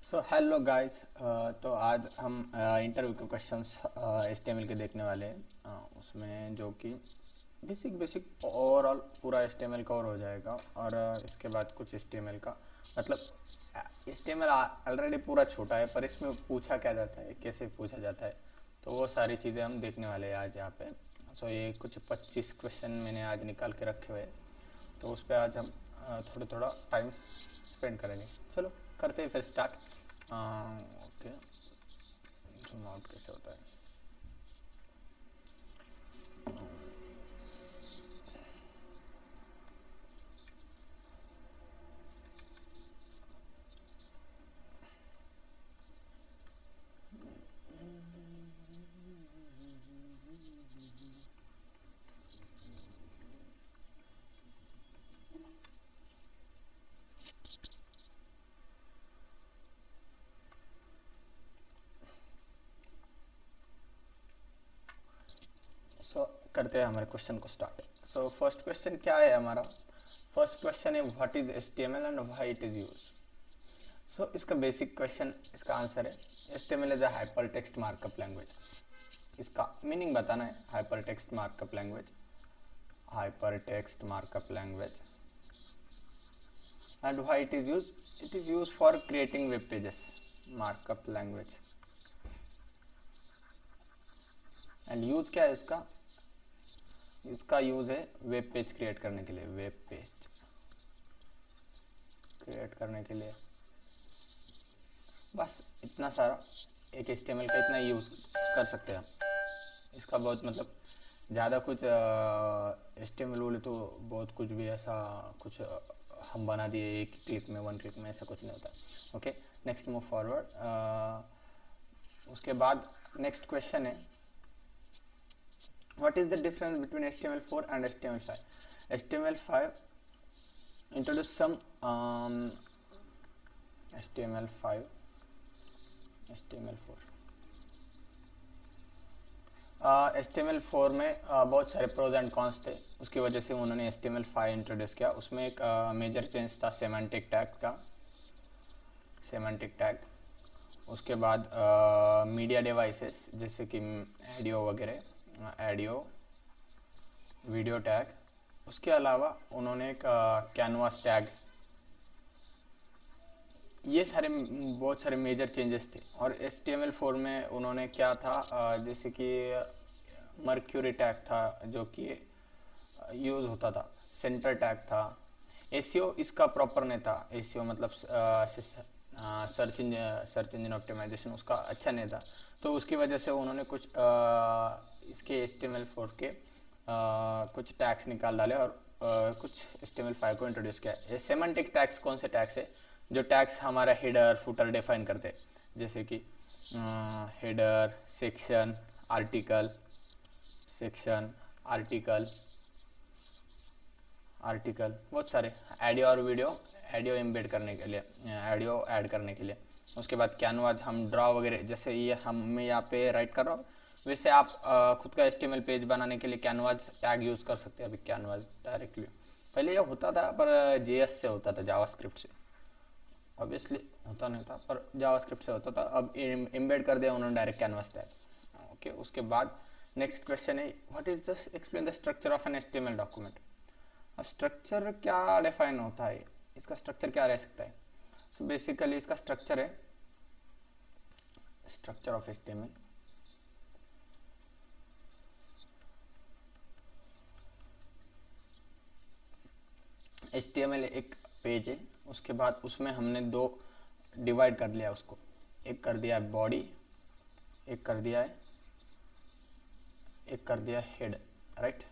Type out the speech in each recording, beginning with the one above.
So hello guys. तो आज हम इंटरव्यू के क्वेश्चंस HTML के देखने वाले हैं। उसमें जो कि बेसिक बेसिक ओवरऑल पूरा HTML कवर हो जाएगा और इसके बाद कुछ HTML का मतलब HTML ऑलरेडी पूरा छोटा है, पर इसमें पूछा क्या जाता है, कैसे पूछा जाता है, तो वो सारी चीज़ें हम देखने वाले हैं आज यहाँ पे। सो ये कुछ 25 क्वेश्चन मैंने आज निकाल के रखे हुए हैं, तो उस पर आज हम थोड़ा थोड़ा टाइम स्पेंड करेंगे। चलो करते हैं फिर स्टार्ट। ओके, जूम आउट कैसे होता है? सो करते हैं हमारे क्वेश्चन को स्टार्ट। सो फर्स्ट क्वेश्चन क्या है हमारा? फर्स्ट क्वेश्चन है what is HTML and why it is use. So इसका बेसिक क्वेश्चन, इसका आंसर है HTML is a hyper text markup language. इसका मीनिंग बताना है, hyper text markup language, hyper text markup language. And why it is use for creating web pages, markup language. And use क्या है इसका? इसका use है web page create करने के लिए, वेब पेज क्रिएट करने के लिए। बस इतना सारा, एक HTML का इतना यूज कर सकते हैं हम। इसका बहुत मतलब ज़्यादा कुछ HTML बोले तो बहुत कुछ भी ऐसा कुछ हम बना दिए एक क्लिक में, वन क्लिक में, ऐसा कुछ नहीं होता। Okay, next move forward. उसके बाद नेक्स्ट क्वेश्चन है what is the difference between HTML4 and HTML5? HTML5 introduce some HTML5, HTML4 HTML4 में बहुत सारे प्रोज एंड कॉन्स थे, उसकी वजह से उन्होंने HTML5 इंट्रोड्यूस किया। उसमें एक मेजर चेंज था सेमांटिक टैग का, सेमांटिक टैग। उसके बाद मीडिया डिवाइसेस जैसे कि एडियो वगैरह, एडियो वीडियो टैग। उसके अलावा उन्होंने एक कैनवास टैग, ये सारे बहुत सारे मेजर चेंजेस थे। और HTML4 में उन्होंने क्या था, जैसे कि मर्क्यूरी टैग था जो कि यूज़ होता था, सेंटर टैग था। एसईओ इसका प्रॉपर नहीं था, एसईओ मतलब सर्च इंजन ऑप्टिमाइजेशन उसका अच्छा नहीं था, तो उसकी वजह से उन्होंने कुछ इसके HTML4 के कुछ टैग्स निकाल डाले और कुछ HTML5 को इंट्रोड्यूस किया। ये सेमेंटिक टैग्स कौन से टैग्स है? जो टैग्स हमारा हेडर फुटर डिफाइन करते हैं, जैसे कि header, section, article, section, article, article, बहुत सारे। ऑडियो और वीडियो, ऑडियो एम्बेड करने के लिए, ऑडियो ऐड करने के लिए। उसके बाद कैनवास, हम ड्रॉ वगैरह, जैसे ये हम मैं यहाँ पे राइट कर रहा हूँ, वैसे आप खुद का HTML पेज बनाने के लिए कैनवास टैग यूज़ कर सकते हैं। अभी कैनवास डायरेक्टली, पहले ये होता था पर JS से होता था, जावास्क्रिप्ट से। ऑब्वियसली होता नहीं था, पर जावास्क्रिप्ट से होता था। अब एम्बेड कर दिया उन्होंने डायरेक्ट कैनवास टैग। ओके, उसके बाद नेक्स्ट क्वेश्चन है what is just explain the structure of an HTML document. Structure क्या डिफाइन होता है, इसका स्ट्रक्चर क्या रह सकता है? सो बेसिकली इसका स्ट्रक्चर है, स्ट्रक्चर ऑफ HTML। HTML एक पेज है, उसके बाद उसमें हमने दो डिवाइड कर लिया उसको, एक कर दिया है बॉडी, एक कर दिया है, एक कर दिया हेड, राइट।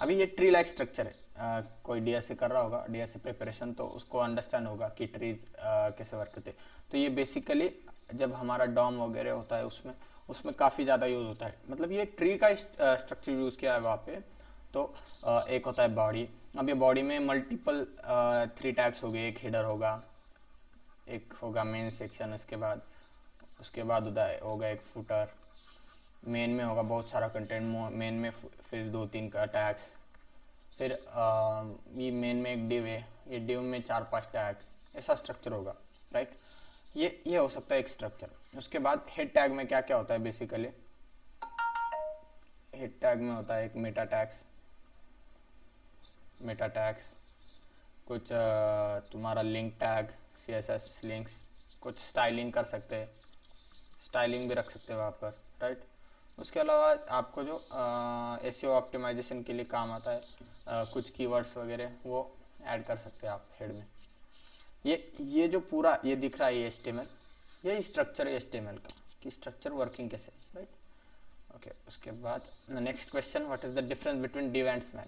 अभी ये ट्री लाइक स्ट्रक्चर है। कोई DSA कर रहा होगा, DSA प्रिपरेशन, तो उसको अंडरस्टैंड होगा कि ट्रीज कैसे वर्क करते हैं। तो ये बेसिकली जब हमारा डॉम वगैरह होता है उसमें उसमें काफ़ी ज़्यादा यूज़ होता है। मतलब ये ट्री का स्ट्रक्चर यूज़ किया है वहाँ पे। तो एक होता है बॉडी। अब ये बॉडी में मल्टीपल 3 टैग्स हो गए, एक हेडर होगा, एक होगा मेन सेक्शन, उसके बाद होगा एक फुटर। मेन में होगा बहुत सारा कंटेंट, मेन में फिर 2-3 का टैग्स, फिर ये मेन में एक डिव है, ये डिव में 4-5 टैग, ऐसा स्ट्रक्चर होगा, राइट। ये हो सकता है एक स्ट्रक्चर। उसके बाद हेड टैग में क्या क्या होता है बेसिकली, हेड टैग में होता है एक मेटा टैग्स, कुछ तुम्हारा लिंक टैग, CSS लिंक्स, कुछ स्टाइलिंग कर सकते हैं, स्टाइलिंग भी रख सकते हो वहाँ पर, राइट। उसके अलावा आपको जो SEO ऑप्टिमाइजेशन के लिए काम आता है, कुछ कीवर्ड्स वगैरह वो ऐड कर सकते हैं आप हेड में। ये जो पूरा ये दिख रहा है ये HTML, ये स्ट्रक्चर है HTML का, कि स्ट्रक्चर वर्किंग कैसे, राइट। ओके, उसके बाद next question, what is the difference between div and span।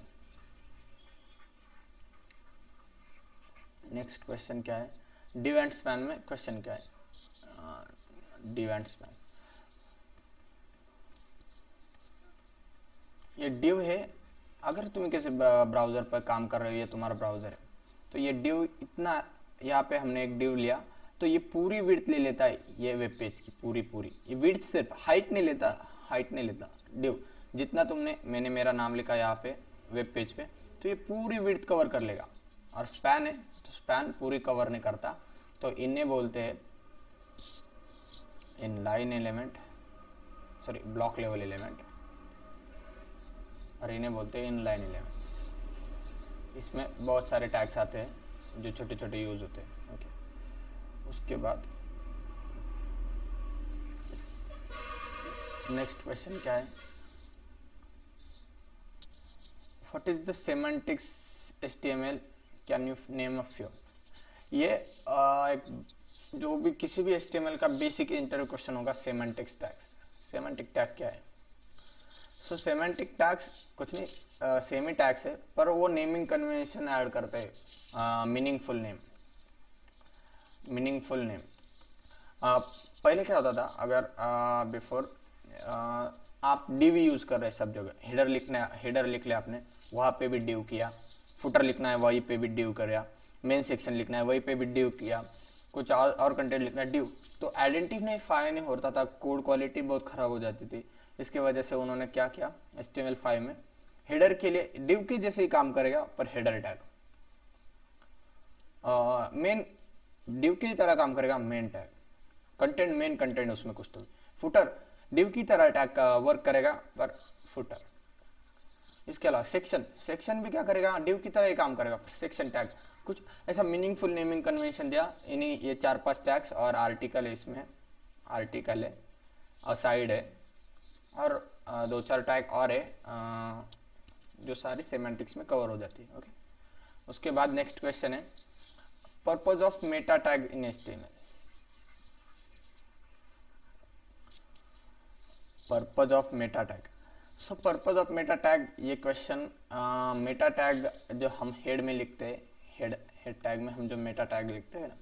Next question क्या है, div एंड span में क्वेश्चन क्या है, div एंड span, ये div है। अगर तुम किसी ब्राउजर पर काम कर रहे हो, ये तुम्हारा ब्राउजर है, तो ये div इतना, यहाँ पे हमने एक div लिया तो ये पूरी विड्थ ले लेता है, ये वेब पेज की पूरी, ये विड्थ सिर्फ, हाइट नहीं लेता div। जितना मैंने मेरा नाम लिखा यहाँ पे वेब पेज पे, तो ये पूरी विड्थ कवर कर लेगा। और स्पैन है तो स्पैन पूरी कवर नहीं करता, तो इन्हें बोलते हैं inline element, sorry block level element, और इन्हें बोलते हैं इनलाइन एलिमेंट। इसमें बहुत सारे टैग्स आते हैं जो छोटे छोटे यूज होते हैं। ओके, उसके बाद नेक्स्ट क्वेश्चन क्या है, what is the semantics HTML, can you name a few. ये एक जो भी किसी भी HTML का बेसिक इंटरव्यू क्वेश्चन होगा, सेमेंटिक्स टैग्स। सेमेंटिक टैग क्या है? सो सेमेंटिक टैग्स कुछ नहीं, सेम ही टैग्स है, पर वो नेमिंग कन्वेंशन ऐड करते हैं, मीनिंगफुल नेम। पहले क्या होता था, अगर बिफोर आप div यूज कर रहे हैं सब जगह, हेडर लिख लिया आपने, वहाँ पे भी div किया, फुटर लिखना है वहीं पे भी div कर, मेन सेक्शन लिखना है वहीं पे भी div किया, कुछ और कंटेंट लिखना है div, तो आइडेंटिफाई नहीं होता था, कोड क्वालिटी बहुत खराब हो जाती थी। इसके वजह से उन्होंने क्या किया, HTML5 में हेडर के लिए div के जैसे ही काम करेगा, पर हेडर टैग मेन div की तरह काम करेगा, main tag content, main content उसमें कुछ तो, फुटर div की तरह टैग का वर्क करेगा, पर फुटर। इसके अलावा सेक्शन भी क्या करेगा, div की तरह ही काम करेगा, सेक्शन टैग कुछ ऐसा मीनिंगफुल नेमिंग कन्वेंशन दिया, इन्हीं ये 4-5 टैग्स, और आर्टिकल है, इसमें आर्टिकल है और साइड है, और 2-4 टैग और है, जो सारी सेमेंटिक्स में कवर हो जाती है। ओके, उसके बाद नेक्स्ट क्वेश्चन है, purpose of Meta tag in HTML। Purpose of Meta tag, so purpose of Meta tag, ये क्वेश्चन, मेटा टैग जो हम हेड में लिखते हैं, हेड टैग में हम जो मेटा टैग लिखते हैं ना,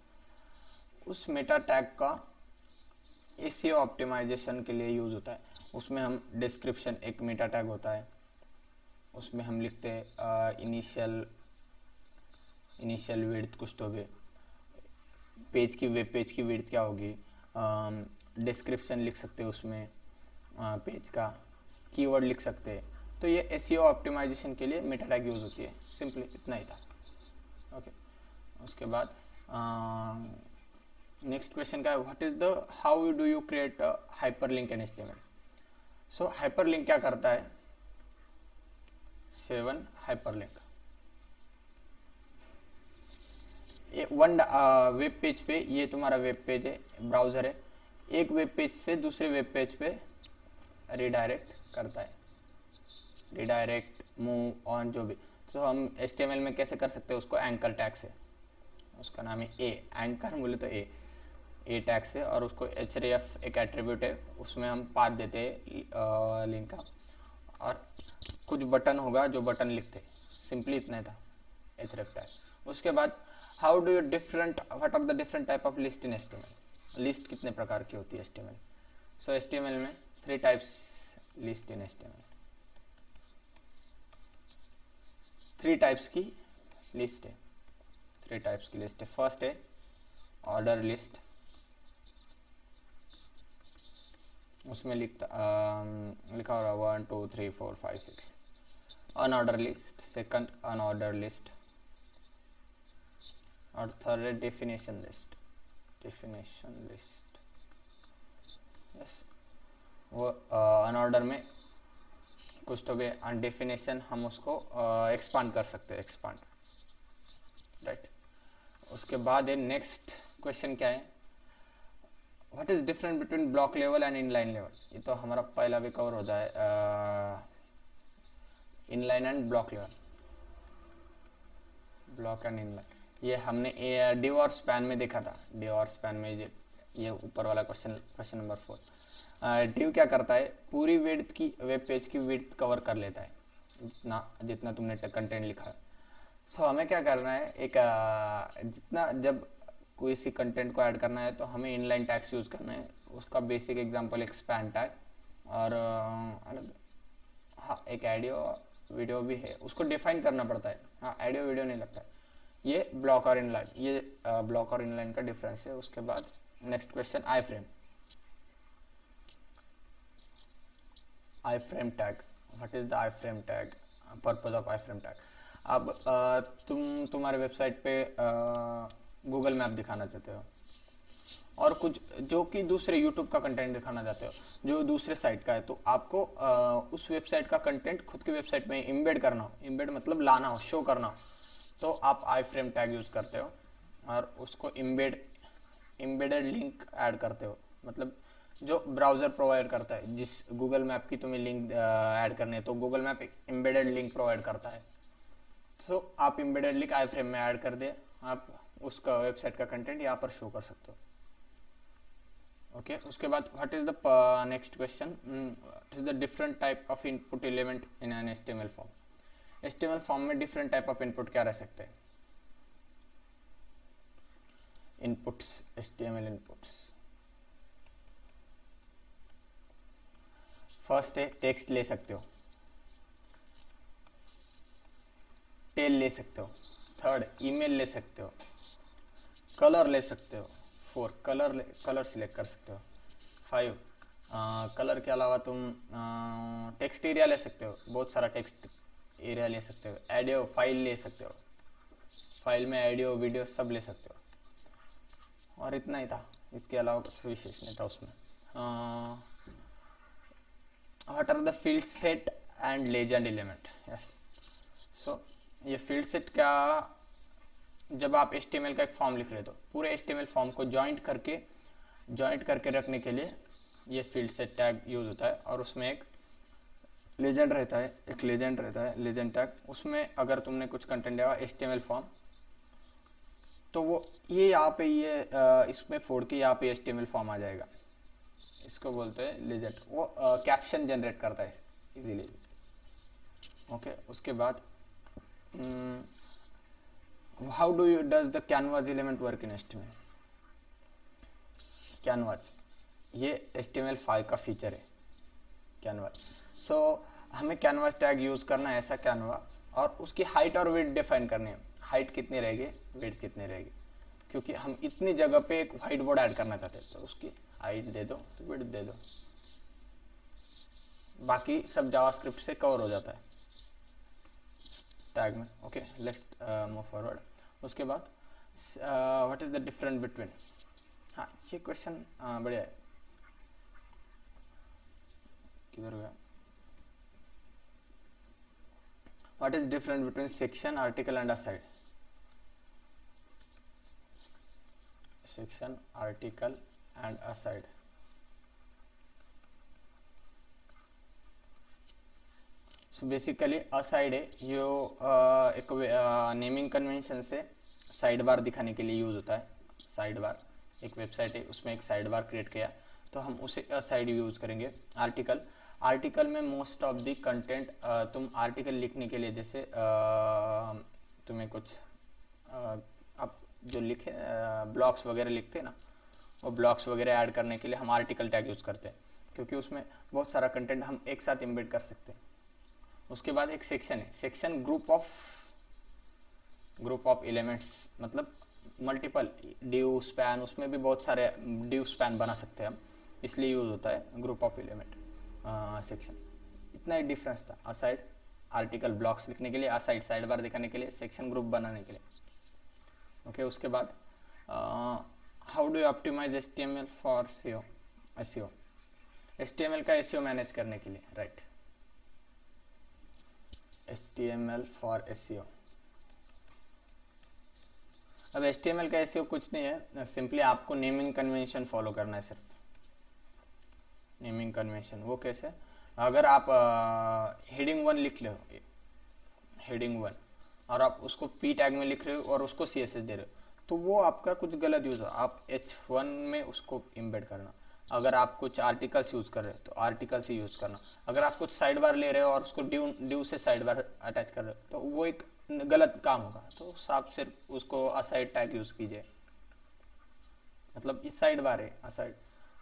उस मेटा टैग का SEO ऑप्टिमाइजेशन के लिए यूज होता है। उसमें हम डिस्क्रिप्शन, एक मेटा टैग होता है, उसमें हम लिखते हैं इनिशियल विड्थ कुछ तो भी, वेब पेज की विड्थ क्या होगी, डिस्क्रिप्शन लिख सकते हैं उसमें, पेज का कीवर्ड लिख सकते हैं। तो ये SEO ऑप्टिमाइजेशन के लिए मेटा टैग यूज होती है, सिंपली इतना ही था। ओके, उसके बाद नेक्स्ट क्वेश्चन का है, what is the how do you create hyperlink in HTML। So hyperlink क्या करता है, 7 हाइपरलिंक, ये वन वेब पेज पे, ये तुम्हारा वेब पेज है, ब्राउजर है, एक वेब पेज से दूसरे वेब पेज पे रिडायरेक्ट करता है, रिडायरेक्ट, मूव ऑन, जो भी। तो हम HTML में कैसे कर सकते हैं उसको, एंकर टैग से, उसका नाम है एंकर बोले तो ए टैग से, और उसको href एक एट्रीब्यूट है, उसमें हम पाथ देते हैं लिंक का, और कुछ बटन होगा जो बटन लिखते, सिंपली इतना ही था href टैग। उसके बाद how do you what are the different type of list in HTML। List कितने प्रकार की होती है HTML। सो HTML में 3 types list in HTML, 3 types की लिस्ट है, 3 टाइप्स की लिस्ट है। फर्स्ट है ऑर्डर लिस्ट, उसमें लिखा होगा 1 2 3 4 5 6। Unordered list, second unordered list, और थर्ड है definition list. Definition list, yes, वो अनऑर्डर में कुछ तो भी डेफिनेशन हम उसको एक्सपांड कर सकते हैं, एक्सपांड, राइट। उसके बाद है नेक्स्ट क्वेश्चन क्या है, what is different between block level and inline level. ये तो हमारा पहला भी कवर हो जाए, inline and block level, block and inline, ये हमने डिव और स्पैन में देखा था। डिव और स्पैन में ये ऊपर वाला क्वेश्चन नंबर 4। डिव क्या करता है, पूरी विड्थ की, वेब पेज की विड्थ कवर कर लेता है, जितना तुमने कंटेंट लिखा है। सो हमें क्या करना है, एक जितना, जब कोई सी कंटेंट को ऐड करना है तो हमें इनलाइन टैग्स यूज करना है। उसका बेसिक एग्जांपल एक स्पैन टैग और हाँ एक ऑडियो वीडियो भी है, उसको डिफाइन करना पड़ता है। हाँ ऑडियो वीडियो नहीं लगता है। ये ब्लॉक और इनलाइन, ये ब्लॉक और इनलाइन का डिफरेंस है। उसके बाद next question, I frame, I frame tag, what is the I frame tag, purpose of I frame tag. अब तुम्हारे वेबसाइट पे गूगल मैप दिखाना चाहते हो और कुछ जो कि दूसरे यूट्यूब का कंटेंट दिखाना चाहते हो जो दूसरे साइट का है, तो आपको उस वेबसाइट का कंटेंट खुद की वेबसाइट में इम्बेड करना हो, इम्बेड मतलब लाना हो, शो करना हो, तो आप आई फ्रेम टैग यूज करते हो और उसको इम्बेडेड लिंक ऐड करते हो, मतलब जो ब्राउजर प्रोवाइड करता है। जिस गूगल मैप की तुम्हें लिंक ऐड करनी है तो गूगल मैप एक इम्बेडेड लिंक प्रोवाइड करता है। सो आप इम्बेडेड लिंक आई फ्रेम में ऐड कर दे, आप उसका वेबसाइट का कंटेंट यहाँ पर शो कर सकते हो। ओके उसके बाद what is the next question, what is the different type of input element in an HTML form. HTML form में डिफरेंट टाइप ऑफ इनपुट क्या रह सकते हैं, इनपुट्स, एचटीएमएल इनपुट्स। फर्स्ट है टेक्स्ट ले सकते हो, टेल ले सकते हो, थर्ड ईमेल ले सकते हो, कलर ले सकते हो, 4 कलर सिलेक्ट कर सकते हो, 5 कलर के अलावा तुम टेक्स्ट एरिया ले सकते हो, बहुत सारा टेक्स्ट एरिया ले सकते हो, ऑडियो फाइल ले सकते हो, फाइल में ऑडियो वीडियो सब ले सकते हो। और इतना ही था, इसके अलावा कुछ विशेष नहीं था उसमें। What are the field set and legend element, yes. So ये फील्ड सेट क्या, जब आप HTML का एक फॉर्म लिख रहे हो, पूरे HTML फॉर्म को जॉइंट करके रखने के लिए ये फील्ड सेट टैग यूज होता है और उसमें एक लेजेंड रहता है, लेजेंड टैग। उसमें अगर तुमने कुछ कंटेंट दिया HTML फॉर्म, तो वो ये यहाँ पे इसमें फोड़ के यहाँ पे HTML फॉर्म आ जाएगा, इसको बोलते हैं लेजेंड। वो कैप्शन जनरेट करता है इजीली। ओके उसके बाद how does the canvas element work in HTML? canvas ये HTML5 का फीचर है, canvas। सो हमें canvas टैग यूज करना है, ऐसा canvas, और उसकी हाइट और विड्थ डिफाइन करनी है। हाइट कितनी रहेगी, विड्थ कितनी रहेगी, क्योंकि हम इतनी जगह पे एक व्हाइट बोर्ड ऐड करना चाहते हैं, तो उसकी हाइट दे दो, विड्थ दे दो, बाकी सब जावास्क्रिप्ट से कवर हो जाता है टैग में। Okay let's move forward. उसके बाद what is the difference between, हाँ ये क्वेश्चन बढ़िया है, किधर गया, what is difference between section, article and aside. Section, article and aside, so basically aside है जो एक नेमिंग कन्वेंशन से साइड बार दिखाने के लिए यूज होता है। साइड बार एक वेबसाइट है, उसमें एक साइड बार क्रिएट किया तो हम उसे असाइड यूज करेंगे। आर्टिकल में मोस्ट ऑफ द कंटेंट, तुम आर्टिकल लिखने के लिए जैसे तुम्हें कुछ आप जो लिखे ब्लॉग्स वगैरह लिखते हैं ना, वो ब्लॉग्स वगैरह ऐड करने के लिए हम आर्टिकल टैग यूज करते हैं, क्योंकि उसमें बहुत सारा कंटेंट हम एक साथ इम्बेड कर सकते हैं। उसके बाद एक सेक्शन है, सेक्शन ग्रुप ऑफ एलिमेंट्स, मतलब मल्टीपल डिव स्पैन, उसमें भी बहुत सारे डिव स्पैन बना सकते हैं हम, इसलिए यूज होता है ग्रुप ऑफ एलिमेंट सेक्शन। इतना ही डिफरेंस था। असाइड आर्टिकल ब्लॉक्स लिखने के लिए, असाइड साइड बार दिखाने के लिए, सेक्शन ग्रुप बनाने के लिए। ओके उसके बाद how do you optimize HTML for SEO? SEO HTML का SEO मैनेज करने के लिए, राइट। HTML for SEO। अब HTML का SEO कुछ नहीं है, सिंपली आपको नेमिंग कन्वेंशन फॉलो करना है सिर्फ। नेमिंग कन्वेंशन वो कैसे? अगर आप हेडिंग 1 लिख लो, हेडिंग 1, और आप उसको P टैग में लिख रहे हो और उसको CSS दे रहे हो, तो वो आपका कुछ गलत यूज हो, आप H1 में उसको इम्बेड करना। अगर आप कुछ आर्टिकल्स यूज कर रहे हो तो आर्टिकल्स ही यूज करना। अगर आप कुछ साइड बार ले रहे हो और उसको ड्यू से साइड बार अटैच कर रहे हो तो वो एक गलत काम होगा। तो आप सिर्फ उसको असाइड टैग यूज कीजिए, मतलब इस साइड बार है असाइड।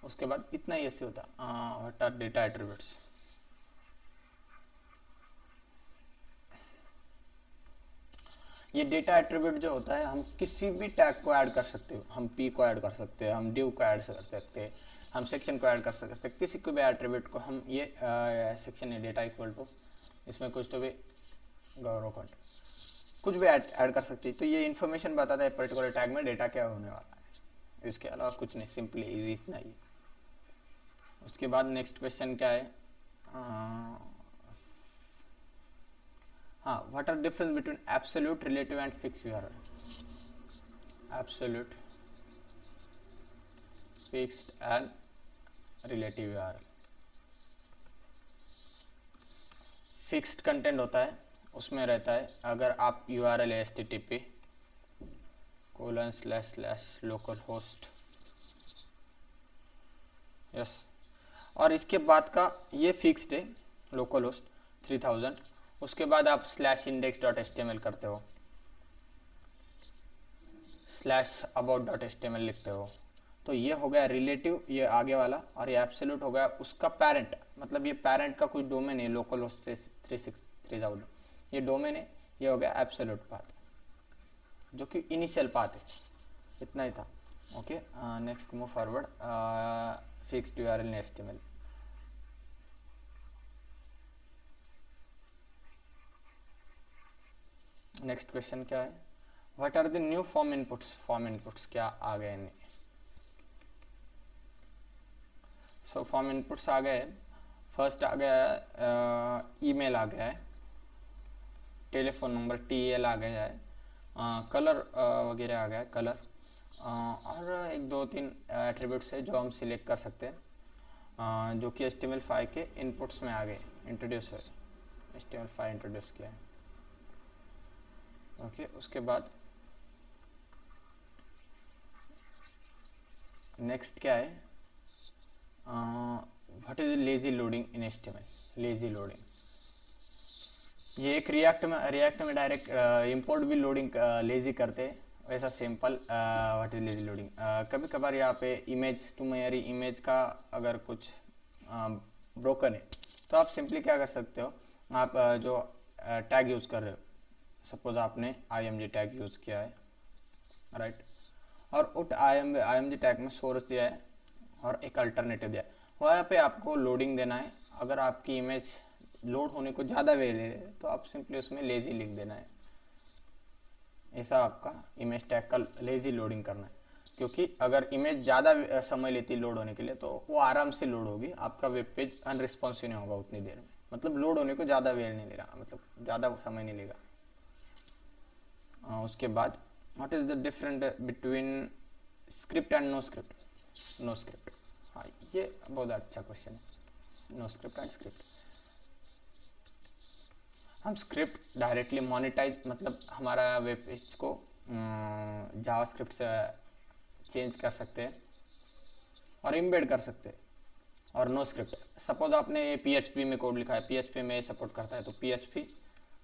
उसके बाद इतना ही ऐसे होता। What are data attributes? ये डेटा एट्रीब्यूट जो होता है, हम किसी भी टैग को ऐड कर सकते हो। हम P को ऐड कर सकते हैं, हम ड्यू को ऐड कर सकते हैं, हम सेक्शन को ऐड कर सकते हैं, किसी को भी एट्रीब्यूट को हम ये सेक्शन है डेटा इक्वल टू, इसमें कुछ तो भी गौरव खंड कुछ भी ऐड कर सकते हैं। तो ये इन्फॉर्मेशन बताता है पर्टिकुलर टैग में डेटा क्या होने वाला है। इसके अलावा कुछ नहीं, सिंपली इजी इतना ही। उसके बाद नेक्स्ट क्वेश्चन क्या है? हाँ, what are difference between absolute, relative and fix URL? Absolute, fixed and relative URL। Fixed content होता है, उसमें रहता है अगर आप URL है http://localhost, यस, और इसके बाद का ये फिक्स्ड है लोकल होस्ट 3000। उसके बाद आप /index.html करते हो, /about.html लिखते हो, तो ये हो गया रिलेटिव, ये आगे वाला। और ये एब्सोल्यूट हो गया उसका पेरेंट, मतलब ये पेरेंट का कोई डोमेन है लोकल होस्ट 3000, ये डोमेन है। ये हो गया एब्सोल्यूट पाथ, जो कि इनिशियल पाथ है। इतना ही था। Okay, next move forward. Fixed URL in HTML। Next question क्या है? What are the new form inputs? Form inputs क्या आ गए? नहीं, सो फॉर्म इनपुट्स आ गए। फर्स्ट आ गया ईमेल आ गया है, टेलीफोन नंबर TL आ गया है, कलर वगैरह आ गया है, कलर, और एक दो तीन एट्रीब्यूट्स है जो हम सिलेक्ट कर सकते हैं, जो कि HTML5 के इनपुट्स में आ गए, इंट्रोड्यूस हुए, HTML5 इंट्रोड्यूस किया है। ओके, उसके बाद नेक्स्ट क्या है? What is lazy loading in HTML? Lazy loading, ये एक रिएक्ट में डायरेक्ट इंपोर्ट भी लोडिंग लेजी करते हैं, वैसा simple. What is lazy loading? कभी कभार यहाँ पे इमेज टू मेरी इमेज का अगर कुछ ब्रोकन है, तो आप सिंपली क्या कर सकते हो, आप जो टैग यूज कर रहे हो, सपोज आपने IMG टैग यूज किया है, राइट, और उस IMG टैग में सोर्स दिया है और एक अल्टरनेटिव दिया है, वहाँ पे आपको लोडिंग देना है। अगर आपकी इमेज लोड होने को ज़्यादा वेट ले रहे तो आप सिंपली उसमें लेजी लिख देना है। ऐसा आपका इमेज टैग का लेजी लोडिंग करना है, क्योंकि अगर इमेज ज़्यादा समय लेती लोड होने के लिए तो वो आराम से लोड होगी, आपका वेब पेज अनरिस्पॉन्सिव नहीं होगा उतनी देर में, मतलब लोड होने को ज़्यादा वेट नहीं लेगा, मतलब ज़्यादा समय नहीं लेगा। उसके बाद what is the different between script and no script? No script, हाँ, ये बहुत अच्छा क्वेश्चन है। नो स्क्रिप्ट एंड स्क्रिप्ट, हम स्क्रिप्ट डायरेक्टली मोनेटाइज, मतलब हमारा वेब पेज को जावास्क्रिप्ट से चेंज कर सकते हैं और इम्बेड कर सकते हैं। और नो स्क्रिप्ट, सपोज आपने PHP में कोड लिखा है, PHP में सपोर्ट करता है, तो PHP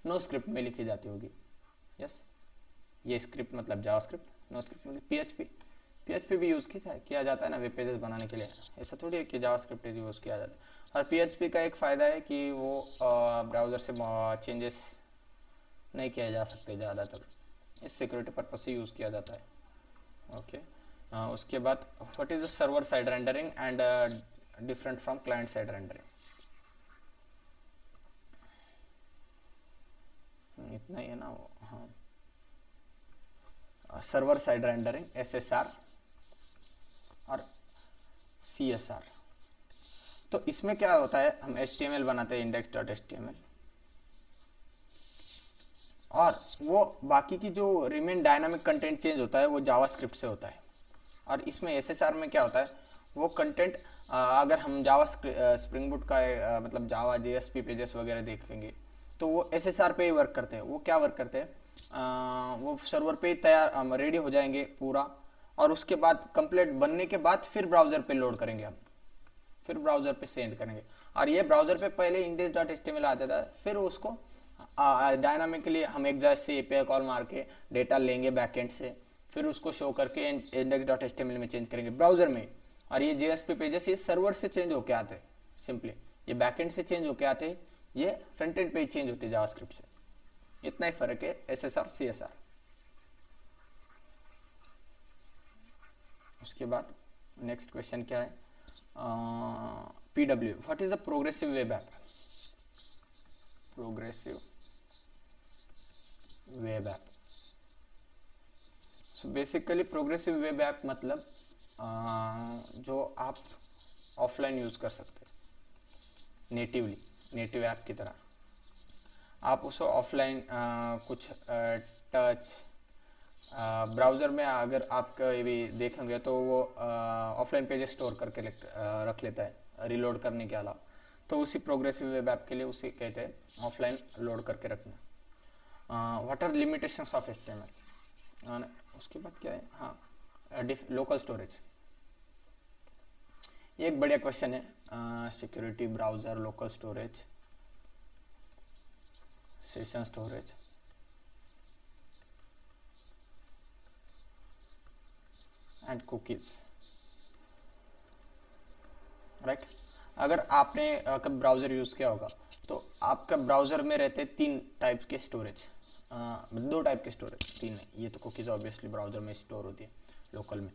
नो स्क्रिप्ट में लिखी जाती होगी। यस, ये स्क्रिप्ट मतलब जावास्क्रिप्ट, नो स्क्रिप्ट मतलब PHP भी यूज़ किया जाता है ना वेब पेजेस बनाने के लिए। ऐसा थोड़ी है कि जावास्क्रिप्ट यूज़ किया जाता है। और PHP का एक फ़ायदा है कि वो ब्राउज़र से चेंजेस नहीं किया जा सकते ज़्यादातर, इस सिक्योरिटी पर्पज से यूज़ किया जाता है। ओके, उसके बाद what is the server side rendering and different from client side rendering? इतना ही है ना वो, हाँ। Server side rendering SSR CSR। तो इसमें क्या होता है, हम HTML बनाते हैं, index.html, और वो बाकी की जो रिमेन डायनामिक कंटेंट चेंज होता है वो जावास्क्रिप्ट से होता है। और इसमें SSR में क्या होता है, वो कंटेंट अगर हम जावा स्प्रिंग बूट का मतलब जावा JSP पेजेस वगैरह देखेंगे तो वो SSR पे ही वर्क करते हैं। वो क्या वर्क करते हैं, वो सर्वर पे ही तैयार रेडी हो जाएंगे पूरा, और उसके बाद कंप्लीट बनने के बाद फिर ब्राउजर पे लोड करेंगे हम, फिर ब्राउजर पे सेंड करेंगे। और ये ब्राउजर पे पहले index.html आ जाता है, फिर उसको डायनामिकली हम एग्जैक्ट से API कॉल मार के डेटा लेंगे बैकएंड से, फिर उसको शो करके index.html में चेंज करेंगे ब्राउजर में। और ये JSP पेजेस ये सर्वर से चेंज होके आते हैं, सिंपली ये बैकएंड से चेंज होके आते हैं, ये फ्रंट एंड पे चेंज होते हैं जावास्क्रिप्ट से। इतना ही फर्क है SSR CSR। उसके बाद नेक्स्ट क्वेश्चन क्या है, PW, what is a progressive web app? Progressive web app, so basically progressive web app मतलब जो आप ऑफलाइन यूज कर सकते हैं नेटिवली, नेटिव ऐप की तरह। आप उसको ऑफलाइन कुछ टच ब्राउज़र में अगर आप कभी देखेंगे तो वो ऑफलाइन पेजेस स्टोर करके रख लेता है रिलोड करने के अलावा। तो उसी प्रोग्रेसिव वेब ऐप के लिए उसे कहते हैं ऑफलाइन लोड करके रखना। What are limitations of HTML? उसके बाद क्या है, हाँ, लोकल स्टोरेज। ये एक बढ़िया क्वेश्चन है। Security, browser, local storage, session storage, and cookies, right. अगर आपने कब ब्राउजर यूज किया होगा तो आपका ब्राउजर में रहते 3 टाइप्स के स्टोरेज, 2 टाइप के स्टोरेज, 3 है। ये तो कुकीज ऑब्वियसली ब्राउजर में स्टोर होती है लोकल में।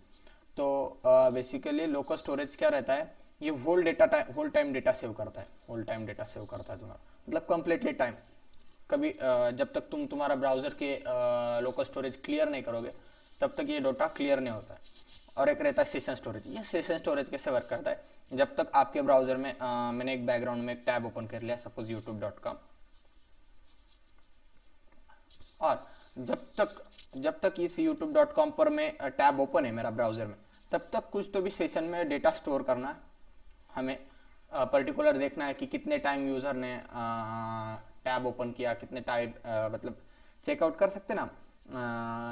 तो बेसिकली लोकल स्टोरेज क्या रहता है, ये होल टाइम डेटा सेव करता है, होल टाइम डेटा सेव करता है तुम्हारा, मतलब कंप्लीटली टाइम। कभी जब तक तुम तुम्हारा ब्राउजर के लोकल स्टोरेज क्लियर नहीं करोगे तब तक ये डेटा क्लियर नहीं होता है। और एक रहता है सेशन स्टोरेज। ये सेशन स्टोरेज कैसे वर्क करता है, जब तक आपके ब्राउजर में मैंने एक बैकग्राउंड में एक टैब ओपन कर लिया, सपोज youtube.com, और जब तक इस youtube.com पर मैं टैब ओपन है मेरा ब्राउजर में, तब तक कुछ तो भी सेशन में डेटा स्टोर करना है हमें। पर्टिकुलर देखना है कि कितने टाइम यूजर ने टैब ओपन किया, कितने टाइम, मतलब चेकआउट कर सकते ना,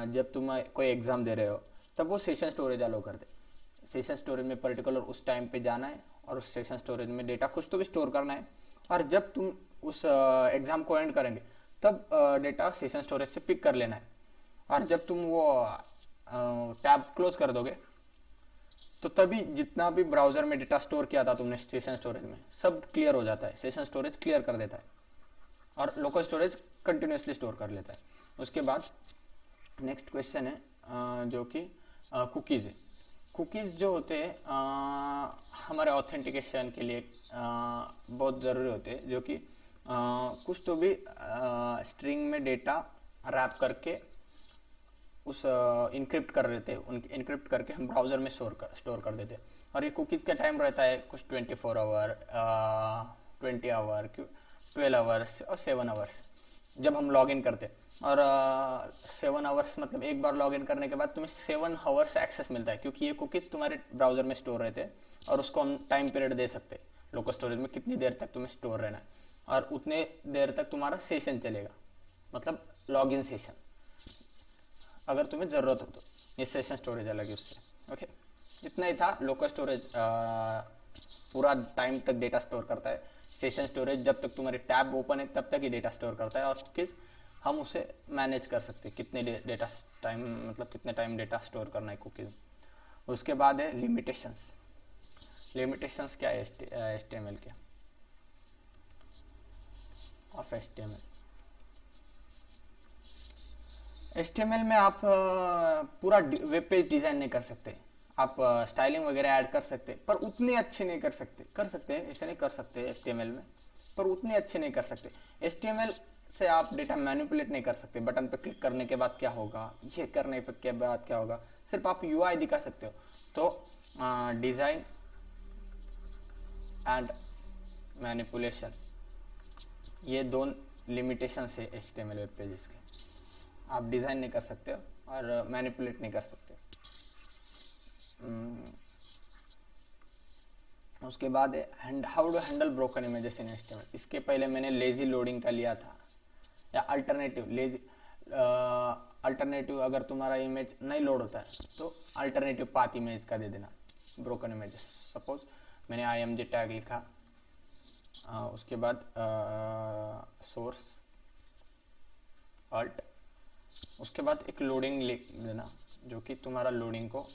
जब तुम कोई एग्जाम दे रहे हो तब वो सेशन स्टोरेज अलाउ करते। सेशन स्टोरेज में पर्टिकुलर उस टाइम पे जाना है और उस सेशन स्टोरेज में डेटा कुछ तो भी स्टोर करना है, और जब तुम उस एग्जाम को एंड करेंगे तब डेटा सेशन स्टोरेज से पिक कर लेना है। और जब तुम वो टैब क्लोज कर दोगे तो तभी जितना भी ब्राउजर में डेटा स्टोर किया था तुमने सेशन स्टोरेज में सब क्लियर हो जाता है, सेशन स्टोरेज क्लियर कर देता है, और लोकल स्टोरेज कंटिन्यूसली स्टोर कर लेता है। उसके बाद नेक्स्ट क्वेश्चन है जो कि कुकीज़ है। कुकीज़ जो होते हैं हमारे ऑथेंटिकेशन के लिए बहुत ज़रूरी होते हैं, जो कि कुछ तो भी स्ट्रिंग में डेटा रैप करके उस इनक्रिप्ट कर देते हैं, उन इनक्रिप्ट करके हम ब्राउज़र में स्टोर कर देते हैं। और ये कुकीज़ का टाइम रहता है कुछ 24 आवर, 20 आवर, 12 आवर्स और 7 आवर्स जब हम लॉग इन करते हैं। और 7 आवर्स मतलब एक बार लॉग इन करने के बाद तुम्हें 7 आवर्स एक्सेस मिलता है, क्योंकि ये कुकीज़ तुम्हारे ब्राउज़र में स्टोर रहते हैं, और उसको हम टाइम पीरियड दे सकते हैं लोकल स्टोरेज में, कितनी देर तक तुम्हें स्टोर रहना है, और उतने देर तक तुम्हारा सेशन चलेगा, मतलब लॉग इन सेशन, अगर तुम्हें ज़रूरत हो तो। ये सेशन स्टोरेज अलग है उससे। ओके, इतना ही था। लोकल स्टोरेज पूरा टाइम तक डेटा स्टोर करता है, सेशन स्टोरेज जब तक तुम्हारे टैब ओपन है तब तक ही डेटा स्टोर करता है, और कुकीज़ हम उसे मैनेज कर सकते हैं कितने डेटा टाइम, मतलब कितने टाइम डेटा स्टोर करना है कुकीज़। उसके बाद है लिमिटेशंस। लिमिटेशंस क्या है HTML के, ऑफ HTML में आप पूरा वेब पेज डिज़ाइन नहीं कर सकते, आप स्टाइलिंग वगैरह ऐड कर सकते पर उतने अच्छे नहीं कर सकते, कर सकते हैं ऐसे नहीं कर सकते HTML में, पर उतने अच्छे नहीं कर सकते। HTML से आप डेटा मैनिपुलेट नहीं कर सकते, बटन पे क्लिक करने के बाद क्या होगा, ये करने के बाद क्या होगा, सिर्फ आप UI दिखा सकते हो। तो डिज़ाइन एंड मैनिपुलेशन, ये दो लिमिटेशंस है HTML वेब पेजेस के। आप डिज़ाइन नहीं कर सकते हो और मैनिपुलेट नहीं कर सकते। उसके बाद है how to handle broken images in HTML। इसके पहले मैंने लेजी लोडिंग का लिया था, या अल्टरनेटिव लेजी अल्टरनेटिव, अगर तुम्हारा इमेज नहीं लोड होता है तो अल्टरनेटिव पाथ इमेज का दे देना ब्रोकन इमेजेस। सपोज मैंने IMG टैग लिखा, उसके बाद सोर्स अल्ट, उसके बाद एक लोडिंग लिख देना जो कि तुम्हारा लोडिंग को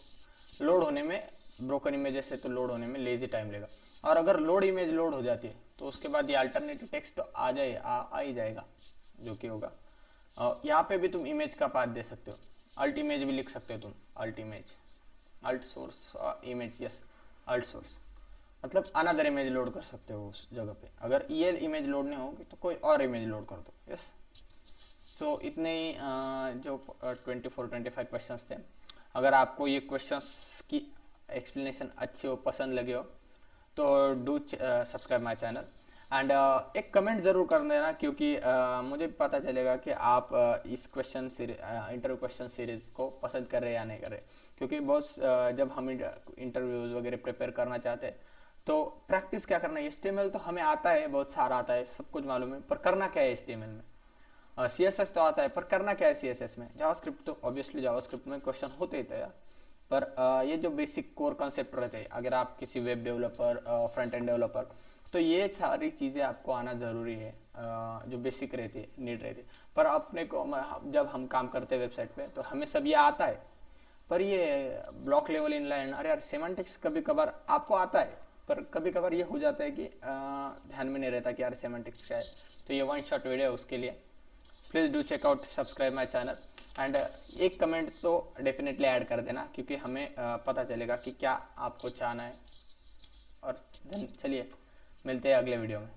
लोड होने में, ब्रोकन इमेजेस है तो लोड होने में लेजी टाइम लेगा। और अगर लोड इमेज लोड हो जाती है तो उसके बाद ये अल्टरनेटिव टेक्स्ट आ ही जाएगा जो कि होगा। यहाँ पे भी तुम इमेज का पाथ दे सकते हो, अल्ट इमेज भी लिख सकते हो तुम, alt image, alt source image, yes alt source, मतलब अनदर इमेज लोड कर सकते हो उस जगह पे। अगर ये इमेज लोड नहीं होगी तो कोई और इमेज लोड कर दो, यस। सो इतने ही जो 24-25 क्वेश्चंस थे। अगर आपको ये क्वेश्चंस की एक्सप्लेनेशन अच्छी हो, पसंद लगे हो, तो do subscribe my channel and एक कमेंट ज़रूर कर देना, क्योंकि मुझे पता चलेगा कि आप इस क्वेश्चन इंटरव्यू क्वेश्चन सीरीज़ को पसंद कर रहे हैं या नहीं कर रहे। क्योंकि बहुत जब हम इंटरव्यूज़ वगैरह प्रिपेयर करना चाहते हैं तो प्रैक्टिस क्या करना है, HTML तो हमें आता है, बहुत सारा आता है, सब कुछ मालूम है, पर करना क्या है HTML में। CSS तो आता है, पर करना क्या है CSS में। जावास्क्रिप्ट तो ऑब्वियसली जावास्क्रिप्ट में क्वेश्चन होते ही थे यार, पर ये जो बेसिक कोर कॉन्सेप्ट रहते हैं, अगर आप किसी web developer, front end developer, तो ये सारी चीज़ें आपको आना ज़रूरी है, जो बेसिक रहती है, नीड रहती है। पर अपने को जब हम काम करते हैं वेबसाइट पे तो हमें सब ये आता है, पर ये ब्लॉक लेवल इनलाइन, अरे यार सेमांटिक्स कभी कभार आपको आता है, पर कभी कभार ये हो जाता है कि ध्यान में नहीं रहता कि यार सेमांटिक्स क्या है। तो ये वन शॉट वीडियो है उसके लिए। Please do check out, subscribe my channel and एक कमेंट तो डेफिनेटली ऐड कर देना, क्योंकि हमें पता चलेगा कि क्या आपको चाहना है। और चलिए मिलते हैं अगले वीडियो में।